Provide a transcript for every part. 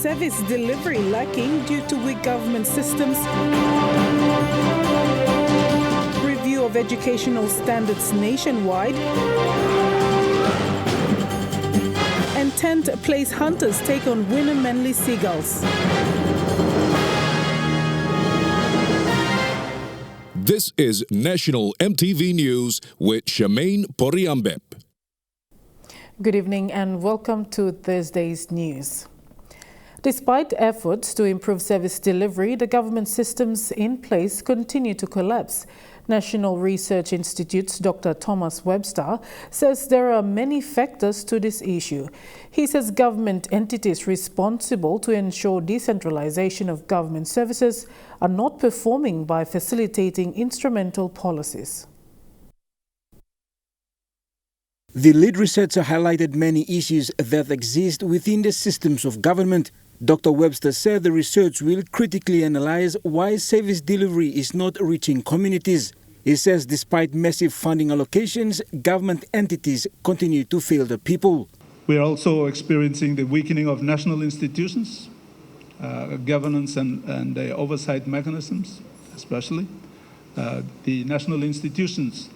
Service delivery lacking due to weak government systems. Review of educational standards nationwide. And 10th place hunters take on Wynnum Manly Seagulls. This is National EMTV News with Shamaine Poriambep. Good evening and welcome to Thursday's news. Despite efforts to improve service delivery, the government systems in place continue to collapse. National Research Institute's Dr. Thomas Webster says there are many factors to this issue. He says government entities responsible to ensure decentralization of government services are not performing by facilitating instrumental policies. The lead researcher highlighted many issues that exist within the systems of government. Dr. Webster said the research will critically analyze why service delivery is not reaching communities. He says despite massive funding allocations, government entities continue to fail the people. We are also experiencing the weakening of national institutions, governance and the oversight mechanisms, especially. The national institutions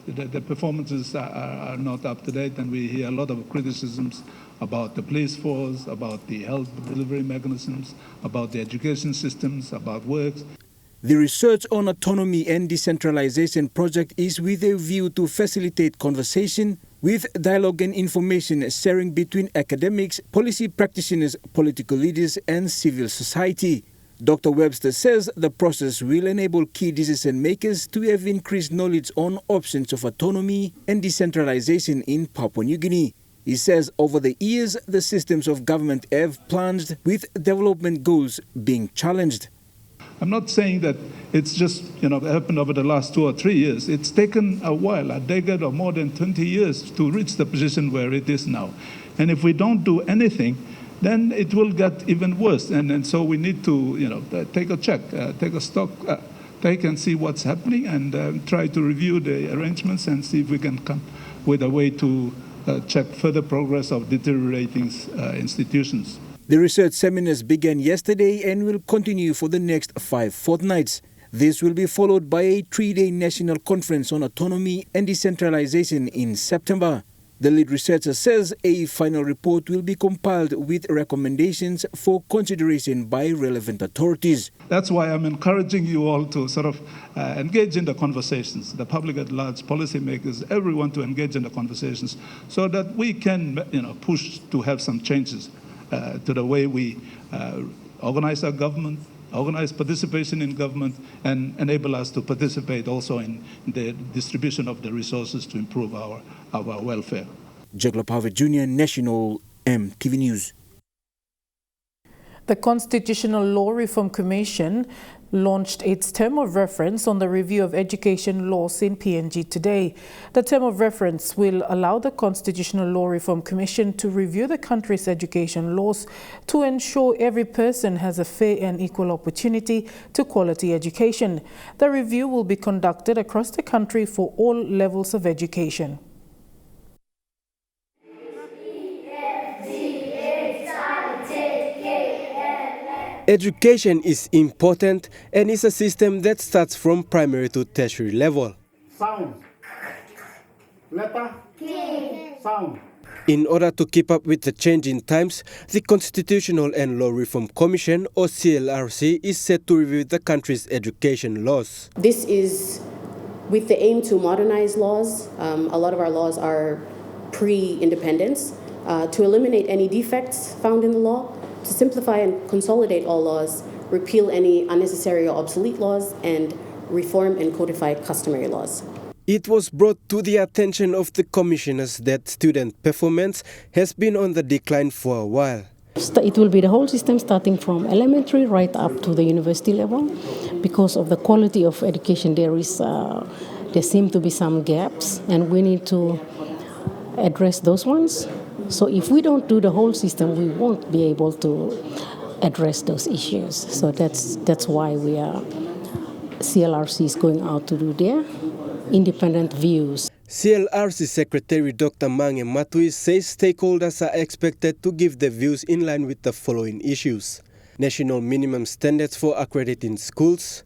the performances are not up to date, and we hear a lot of criticisms about the police force, about the health delivery mechanisms, about the education systems, about works. The Research on Autonomy and Decentralization project is with a view to facilitate conversation with dialogue and information sharing between academics, policy practitioners, political leaders, and civil society. Dr. Webster says the process will enable key decision makers to have increased knowledge on options of autonomy and decentralization in Papua New Guinea. He says over the years, the systems of government have plunged with development goals being challenged. I'm not saying that it's just, happened over the last 2 or 3 years. It's taken a while, a decade or more than 20 years to reach the position where it is now. And if we don't do anything, then it will get even worse. And so we need to, take a check, take a stock, take and see what's happening and try to review the arrangements and see if we can come with a way to check further progress of deteriorating institutions. The research seminars began yesterday and will continue for the next 5 fortnights. This will be followed by a 3-day national conference on autonomy and decentralization in September. The lead researcher says a final report will be compiled with recommendations for consideration by relevant authorities. That's why I'm encouraging you all to sort of engage in the conversations, the public at large, policymakers, everyone to engage in the conversations so that we can push to have some changes to the way we organize our government, organize participation in government, and enable us to participate also in the distribution of the resources to improve our welfare. Jacob Harvey Jr., National EMTV News. The Constitutional Law Reform Commission launched its term of reference on the review of education laws in PNG today. The term of reference will allow the Constitutional Law Reform Commission to review the country's education laws to ensure every person has a fair and equal opportunity to quality education. The review will be conducted across the country for all levels of education. Education is important and is a system that starts from primary to tertiary level. Sound. Letter. Sound. In order to keep up with the changing times, the Constitutional and Law Reform Commission, or CLRC, is set to review the country's education laws. This is with the aim to modernize laws. A lot of our laws are pre-independence, to eliminate any defects found in the law, to simplify and consolidate all laws, repeal any unnecessary or obsolete laws, and reform and codify customary laws. It was brought to the attention of the commissioners that student performance has been on the decline for a while. It will be the whole system starting from elementary right up to the university level. Because of the quality of education, there seem to be some gaps, and we need to address those ones. So if we don't do the whole system, we won't be able to address those issues. So that's why CLRC is going out to do their independent views. CLRC Secretary Dr. Mange Matui says stakeholders are expected to give their views in line with the following issues: national minimum standards for accrediting schools,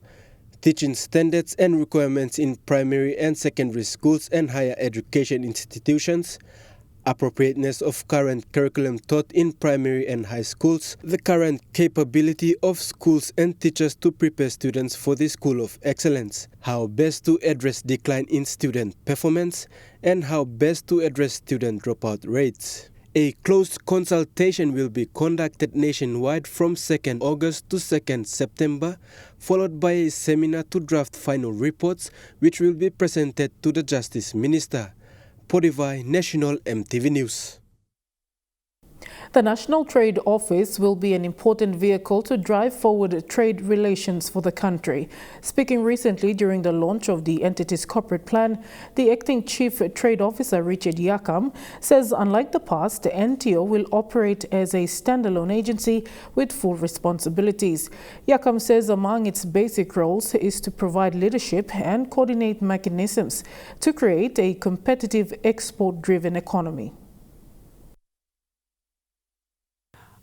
teaching standards and requirements in primary and secondary schools and higher education institutions, appropriateness of current curriculum taught in primary and high schools, the current capability of schools and teachers to prepare students for the School of Excellence, how best to address decline in student performance, and how best to address student dropout rates. A closed consultation will be conducted nationwide from 2nd August to 2nd September, followed by a seminar to draft final reports, which will be presented to the Justice Minister. Podivai, National MTV News. The National Trade Office will be an important vehicle to drive forward trade relations for the country. Speaking recently during the launch of the entity's corporate plan, the acting Chief Trade Officer Richard Yakam says unlike the past, the NTO will operate as a standalone agency with full responsibilities. Yakam says among its basic roles is to provide leadership and coordinate mechanisms to create a competitive export-driven economy.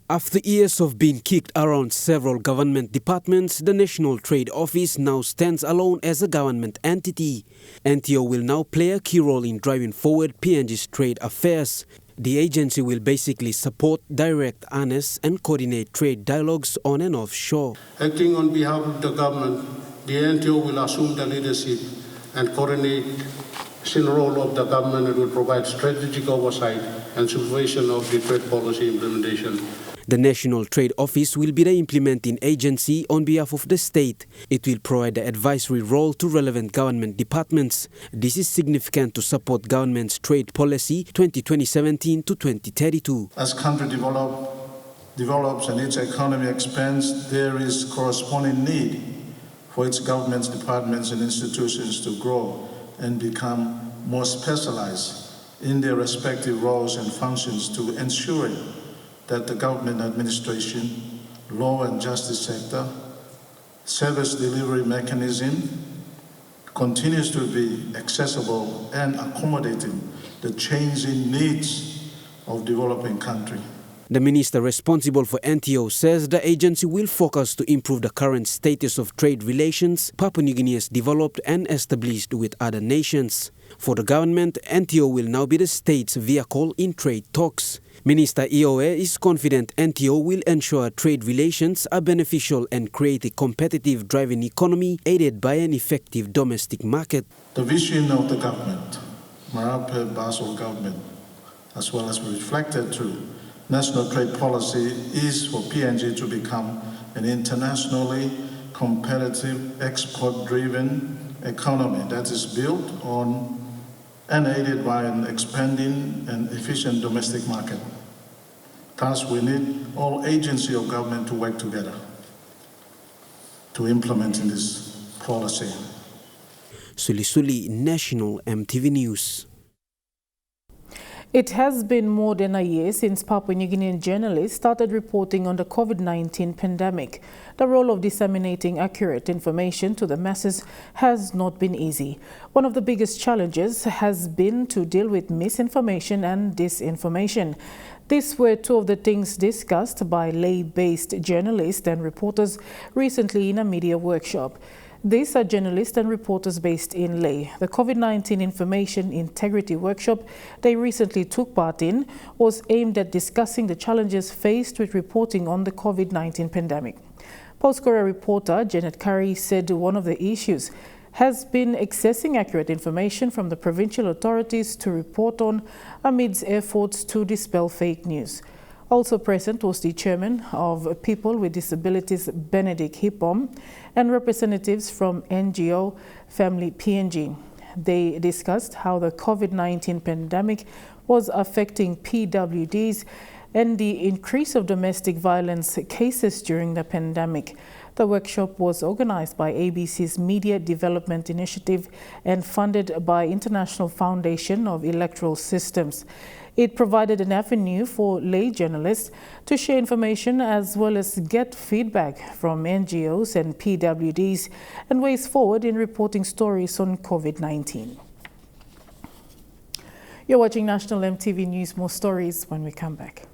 After years of being kicked around several government departments, the National Trade Office now stands alone as a government entity. NTO will now play a key role in driving forward PNG's trade affairs. The agency will basically support, direct, harness and coordinate trade dialogues on and offshore. Acting on behalf of the government, the NTO will assume the leadership and coordination role of the government and will provide strategic oversight and supervision of the trade policy implementation. The National Trade Office will be the implementing agency on behalf of the state. It will provide the advisory role to relevant government departments. This is significant to support government's trade policy 2017 to 2032. As country develops and its economy expands, there is corresponding need for its government's departments and institutions to grow and become more specialized in their respective roles and functions to ensure that the government administration, law and justice sector, service delivery mechanism continues to be accessible and accommodating the changing needs of developing country. The minister responsible for NTO says the agency will focus to improve the current status of trade relations Papua New Guinea has developed and established with other nations. For the government, NTO will now be the state's vehicle in trade talks. Minister Ioe is confident NTO will ensure trade relations are beneficial and create a competitive driving economy aided by an effective domestic market. The vision of the government, Marape Basel government, as well as reflected through national trade policy, is for PNG to become an internationally competitive, export-driven economy that is built on and aided by an expanding and efficient domestic market. Thus, we need all agencies of government to work together to implement this policy. Suli, National MTV News. It has been more than a year since Papua New Guinean journalists started reporting on the COVID-19 pandemic. The role of disseminating accurate information to the masses has not been easy. One of the biggest challenges has been to deal with misinformation and disinformation. These were two of the things discussed by lay-based journalists and reporters recently in a media workshop. These are journalists and reporters based in Leh. The COVID-19 Information Integrity Workshop they recently took part in was aimed at discussing the challenges faced with reporting on the COVID-19 pandemic. Post-Korea reporter Janet Curry said one of the issues has been accessing accurate information from the provincial authorities to report on amidst efforts to dispel fake news. Also present was the chairman of People with Disabilities, Benedict Hippom, and representatives from NGO Family PNG. They discussed how the COVID-19 pandemic was affecting PWDs and the increase of domestic violence cases during the pandemic. The workshop was organized by ABC's Media Development Initiative and funded by International Foundation of Electoral Systems. It provided an avenue for lay journalists to share information as well as get feedback from NGOs and PWDs and ways forward in reporting stories on COVID-19. You're watching National MTV News. More stories when we come back.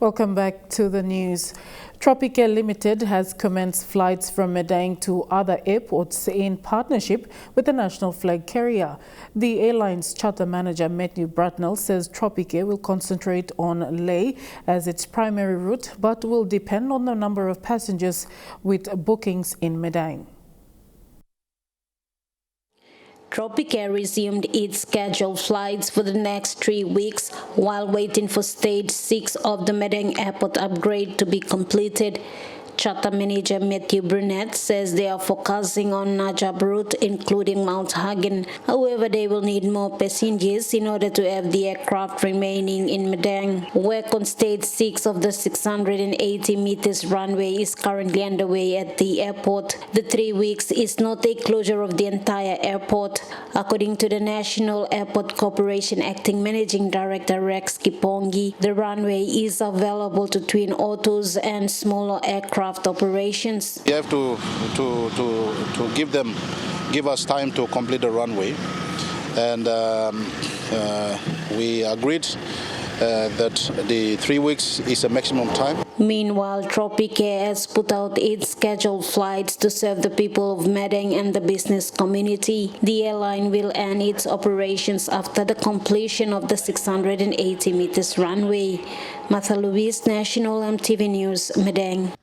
Welcome back to the news. Tropica Limited has commenced flights from Medang to other airports in partnership with the national flag carrier. The airline's charter manager, Matthew Bratnell, says Tropica will concentrate on Leh as its primary route, but will depend on the number of passengers with bookings in Medang. Tropica resumed its scheduled flights for the next 3 weeks while waiting for Stage 6 of the Medang Airport upgrade to be completed. Charter manager Matthew Burnett says they are focusing on Najab route, including Mount Hagen. However, they will need more passengers in order to have the aircraft remaining in Medang. Work on Stage 6 of the 680 meters runway is currently underway at the airport. The 3 weeks is not a closure of the entire airport. According to the National Airport Corporation Acting Managing Director Rex Kipongi, the runway is available to twin autos and smaller aircraft operations. We have to give us time to complete the runway, and we agreed that the 3 weeks is a maximum time. Meanwhile, Tropica has put out its scheduled flights to serve the people of Medang and the business community. The airline will end its operations after the completion of the 680 meters runway. Martha Luis, National MTV News, Medang.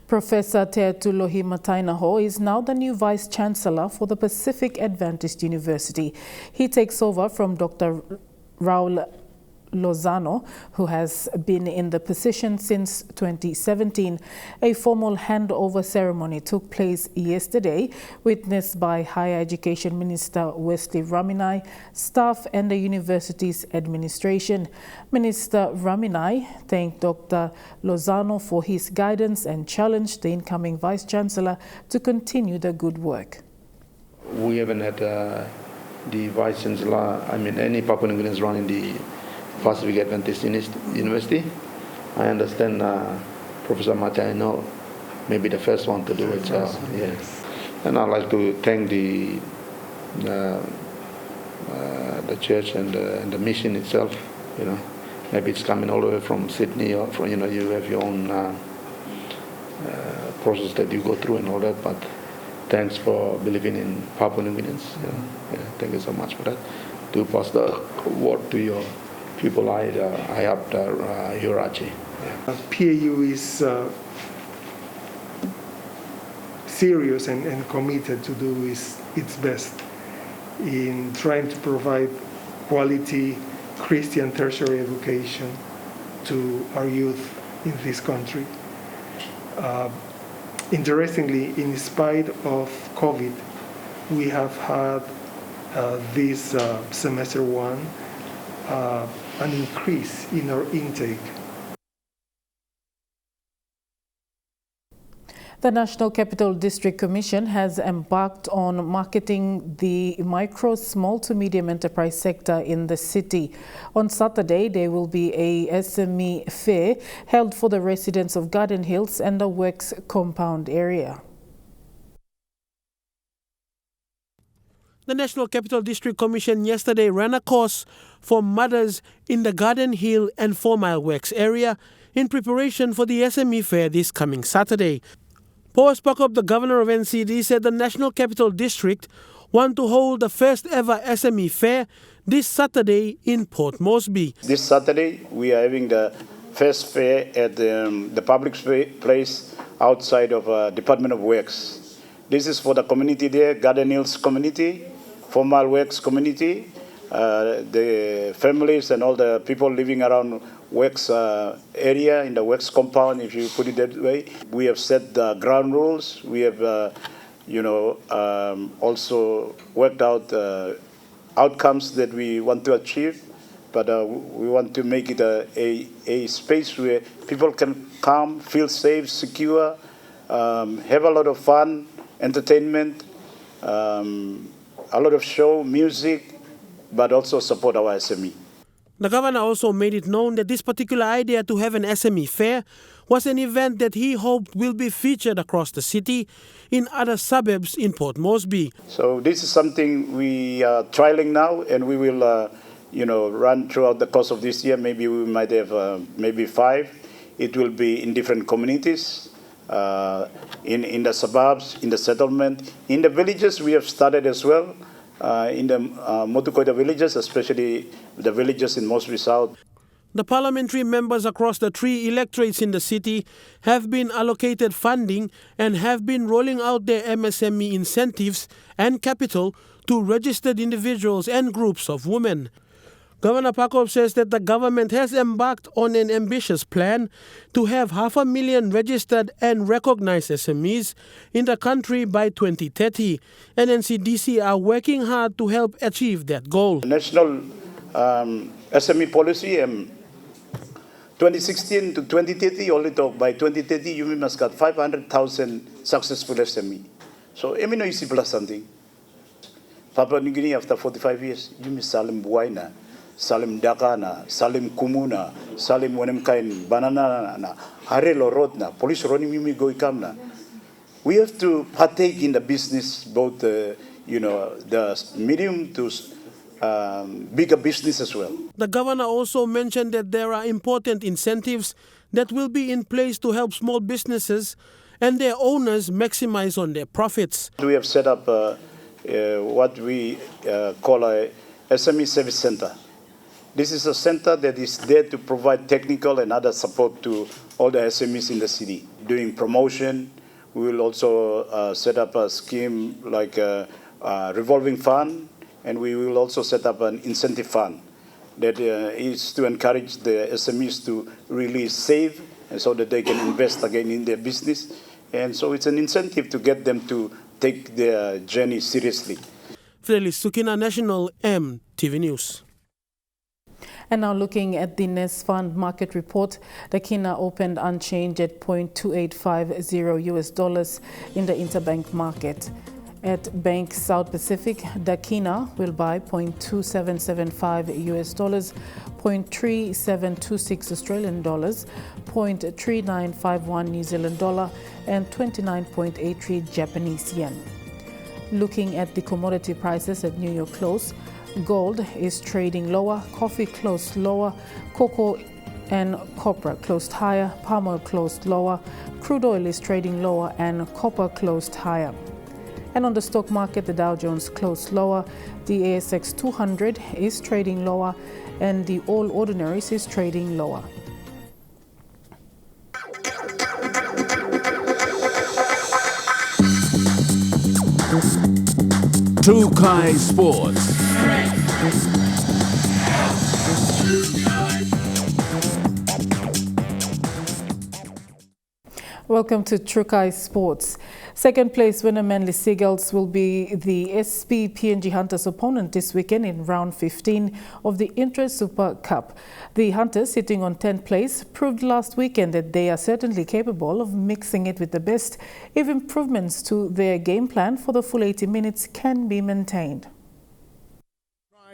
Professor Teatulohi Matainaho is now the new Vice-Chancellor for the Pacific Adventist University. He takes over from Dr. Raul Lozano, who has been in the position since 2017. A formal handover ceremony took place yesterday, witnessed by Higher Education Minister Wesley Raminai, staff and the university's administration. Minister Raminai thanked Dr. Lozano for his guidance and challenged the incoming Vice-Chancellor to continue the good work. We haven't had the Vice-Chancellor, any Papua New Guineans running the Pacific Adventist University. I understand Professor Matainaho may be the first one to do it. Yes. And I'd like to thank the church and the mission itself. Maybe it's coming all the way from Sydney, or from, you have your own process that you go through and all that. But thanks for believing in Papua New Guineans. Thank you so much for that. To pass the word to your people, I have Yurachi. PAU is serious and committed to do its best in trying to provide quality Christian tertiary education to our youth in this country. Interestingly, in spite of COVID, we have had this semester one an increase in our intake. The National Capital District Commission has embarked on marketing the micro, small to medium enterprise sector in the city. On Saturday, there will be a SME fair held for the residents of Garden Hills and the Works compound area. The National Capital District Commission yesterday ran a course for mothers in the Garden Hill and 4 Mile Works area in preparation for the SME fair this coming Saturday. Paul Spock, the governor of NCD, said the National Capital District want to hold the first ever SME fair this Saturday in Port Moresby. This Saturday we are having the first fair at the public place outside of Department of Works. This is for the community there, Garden Hills community, 4 Mile Works community, the families and all the people living around Works area, in the Works compound, if you put it that way. We have set the ground rules. We have, also worked out outcomes that we want to achieve. But we want to make it a space where people can come, feel safe, secure, have a lot of fun, entertainment, a lot of show, music, but also support our SME. The governor also made it known that this particular idea to have an SME fair was an event that he hoped will be featured across the city in other suburbs in Port Moresby. So this is something we are trialing now, and we will run throughout the course of this year. Maybe we might have maybe 5. It will be in different communities, in the suburbs, in the settlement. In the villages, we have started as well, in the Motukoita villages, especially the villages in Moresby South. The parliamentary members across the 3 electorates in the city have been allocated funding and have been rolling out their MSME incentives and capital to registered individuals and groups of women. Governor Pakov says that the government has embarked on an ambitious plan to have 500,000 registered and recognized SMEs in the country by 2030, and NCDC are working hard to help achieve that goal. The national SME policy 2016 to 2030, only talk by 2030, you must got 500,000 successful SME. So, I mean, you see plus something. Papua New Guinea, after 45 years, you must Salim Buaina, Salim Dakana, Salim Kumuna, Salim Wynnum Banana, Harelo Rodna, Police running Mimi Goikamna. We have to partake in the business, both the medium to bigger business as well. The governor also mentioned that there are important incentives that will be in place to help small businesses and their owners maximize on their profits. We have set up what we call a SME service center. This is a center that is there to provide technical and other support to all the SMEs in the city. Doing promotion, we will also set up a scheme like a revolving fund, and we will also set up an incentive fund that is to encourage the SMEs to really save, and so that they can invest again in their business. And so it's an incentive to get them to take their journey seriously. Fidelis Sukina, National EMTV News. And now looking at the Nest Fund market report, the Kina opened unchanged at $0.2850 in the interbank market. At Bank South Pacific, the Kina will buy $0.2775 $0.3726 Australian dollars, $0.3951 New Zealand dollar, and 29.83 Japanese yen. Looking at the commodity prices at New York close, gold is trading lower, coffee closed lower, cocoa and copra closed higher, palm oil closed lower, crude oil is trading lower, and copper closed higher. And on the stock market, the Dow Jones closed lower, the ASX 200 is trading lower, and the All Ordinaries is trading lower. Trukai Sports. Welcome to Trukai Sports. Second place winner Manly Seagulls will be the SP PNG Hunters opponent this weekend in round 15 of the Intra Super Cup. The Hunters, sitting on 10th place, proved last weekend that they are certainly capable of mixing it with the best if improvements to their game plan for the full 80 minutes can be maintained.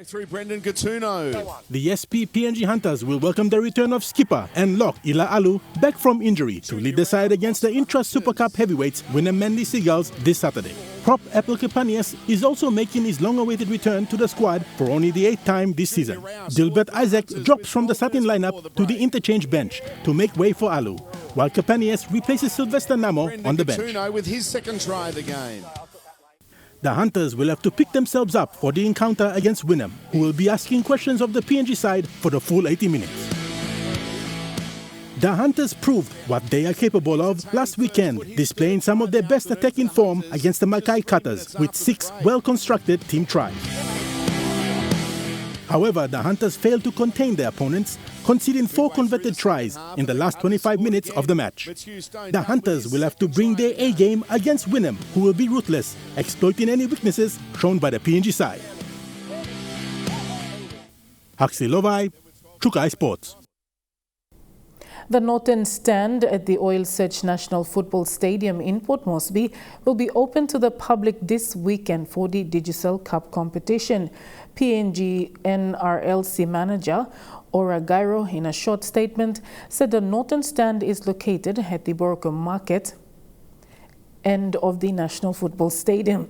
Through Brendan Gatuno. The SP PNG Hunters will welcome the return of skipper and lock Ila Alu back from injury to lead the side against the Intra Super Cup heavyweights Wynnum Manly Seagulls this Saturday. Prop Apple Capanias is also making his long-awaited return to the squad for only the 8th time this season. Dilbert Isaac drops from the starting lineup to the interchange bench to make way for Alu, while Capanias replaces Sylvester Namo on the bench. Gatuno with his second try of the game. The Hunters will have to pick themselves up for the encounter against Wynnum, who will be asking questions of the PNG side for the full 80 minutes. The Hunters proved what they are capable of last weekend, displaying some of their best attacking form against the Mackay Cutters with 6 well-constructed team tries. However, the Hunters failed to contain their opponents, conceding 4 converted tries in the last 25 minutes of the match. The Hunters will have to bring their A-game against Wynnum, who will be ruthless, exploiting any weaknesses shown by the PNG side. Huxley Lovai, Trukai Sports. The Northern Stand at the Oil Search National Football Stadium in Port Moresby will be open to the public this weekend for the Digicel Cup competition. PNG NRLC manager Oragairo, in a short statement, said the northern stand is located at the Boroko Market end of the National Football Stadium.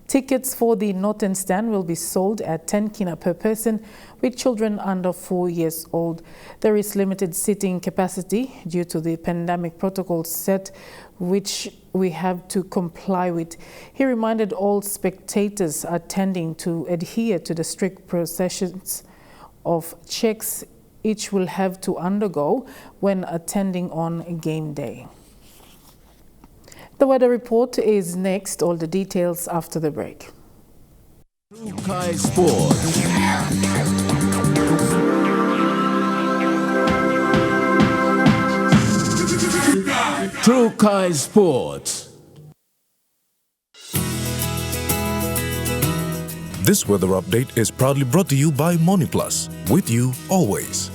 Tickets for the northern stand will be sold at 10 kina per person, with children under 4 years old. There is limited seating capacity due to the pandemic protocol set, which we have to comply with. He reminded all spectators attending to adhere to the strict processions of checks each will have to undergo when attending on game day. The weather report is next. All the details after the break. Tropica Sports. Tropica Sports. This weather update is proudly brought to you by MoneyPlus, with you always.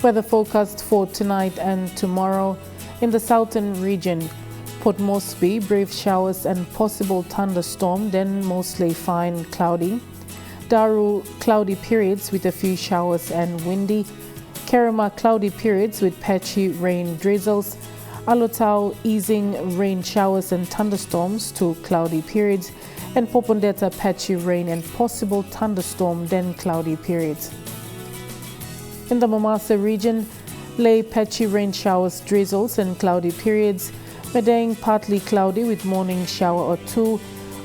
Weather forecast for tonight and tomorrow. In the southern region, Port Moresby, brief showers and possible thunderstorm, then mostly fine cloudy. Daru, cloudy periods with a few showers and windy. Kerema, cloudy periods with patchy rain drizzles. Alotau, easing rain showers and thunderstorms to cloudy periods. And Popondetta, patchy rain and possible thunderstorm, then cloudy periods. In the Momasa region, Lay, patchy rain showers, drizzles and cloudy periods. Medang, partly cloudy with morning shower or two.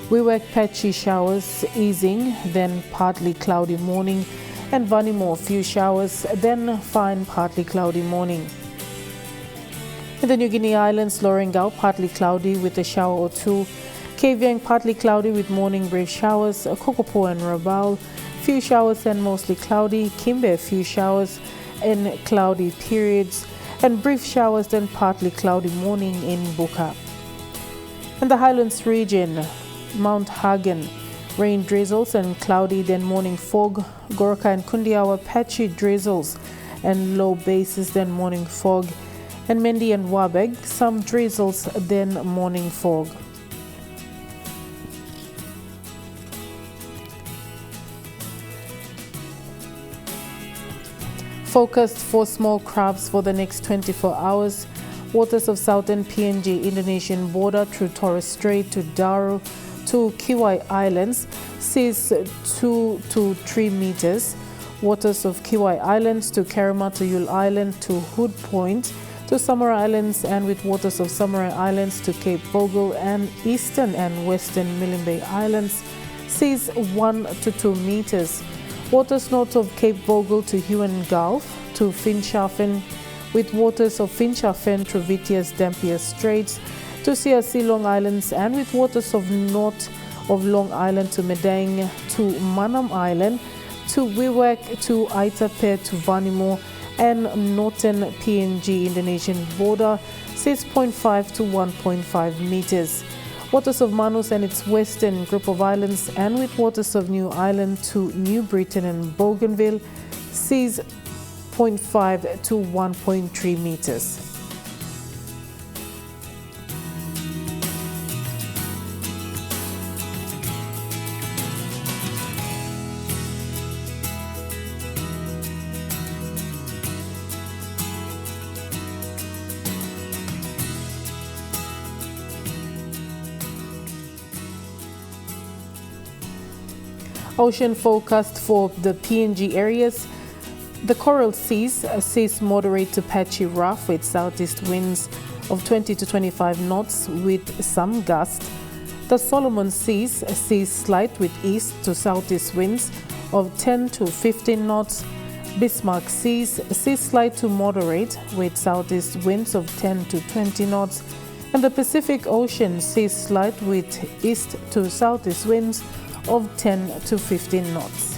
Wewak, patchy showers, easing, then partly cloudy morning. And Vanimo, few showers, then fine partly cloudy morning. In the New Guinea Islands, Lorengau, partly cloudy with a shower or two. Kavieng, partly cloudy with morning brief showers. Kokopo and Rabaul, few showers and mostly cloudy. Kimbe, few showers and cloudy periods. And brief showers, then partly cloudy morning in Buka. In the Highlands region, Mount Hagen, rain drizzles and cloudy, then morning fog. Gorka and Kundiawa, patchy drizzles and low bases, then morning fog. And Mendi and Wabeg, some drizzles, then morning fog. Forecast for small crabs for the next 24 hours. Waters of southern PNG Indonesian border through Torres Strait to Daru to Kiwai Islands, seas 2 to 3 meters. Waters of Kiwai Islands to Kerema to Yule Island to Hood Point to Samurai Islands, and with waters of Samurai Islands to Cape Vogel and eastern and western Milimbe Islands, seas 1 to 2 meters. Waters north of Cape Vogel to Huon Gulf to Finschhafen, with waters of Finschhafen through Vitias Dampier Straits to CRC Long Islands, and with waters of north of Long Island to Medang to Manam Island to Wewak to Aitape to Vanimo, and northern PNG Indonesian border 6.5 to 1.5 meters. Waters of Manus and its western group of islands, and with waters of New Ireland to New Britain and Bougainville, seas 0.5 to 1.3 meters. Ocean forecast for the PNG areas. The Coral Seas, seas moderate to patchy rough with southeast winds of 20 to 25 knots with some gust. The Solomon Seas, seas slight with east to southeast winds of 10 to 15 knots. Bismarck Seas, seas slight to moderate with southeast winds of 10 to 20 knots. And the Pacific Ocean, seas slight with east to southeast winds of 10 to 15 knots.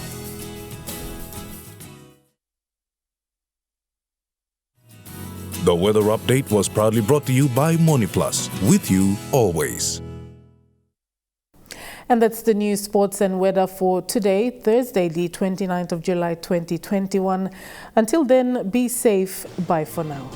The weather update was proudly brought to you by MoneyPlus, with you always. And that's the news, sports and weather for today, Thursday, the 29th of July, 2021. Until then, be safe. Bye for now.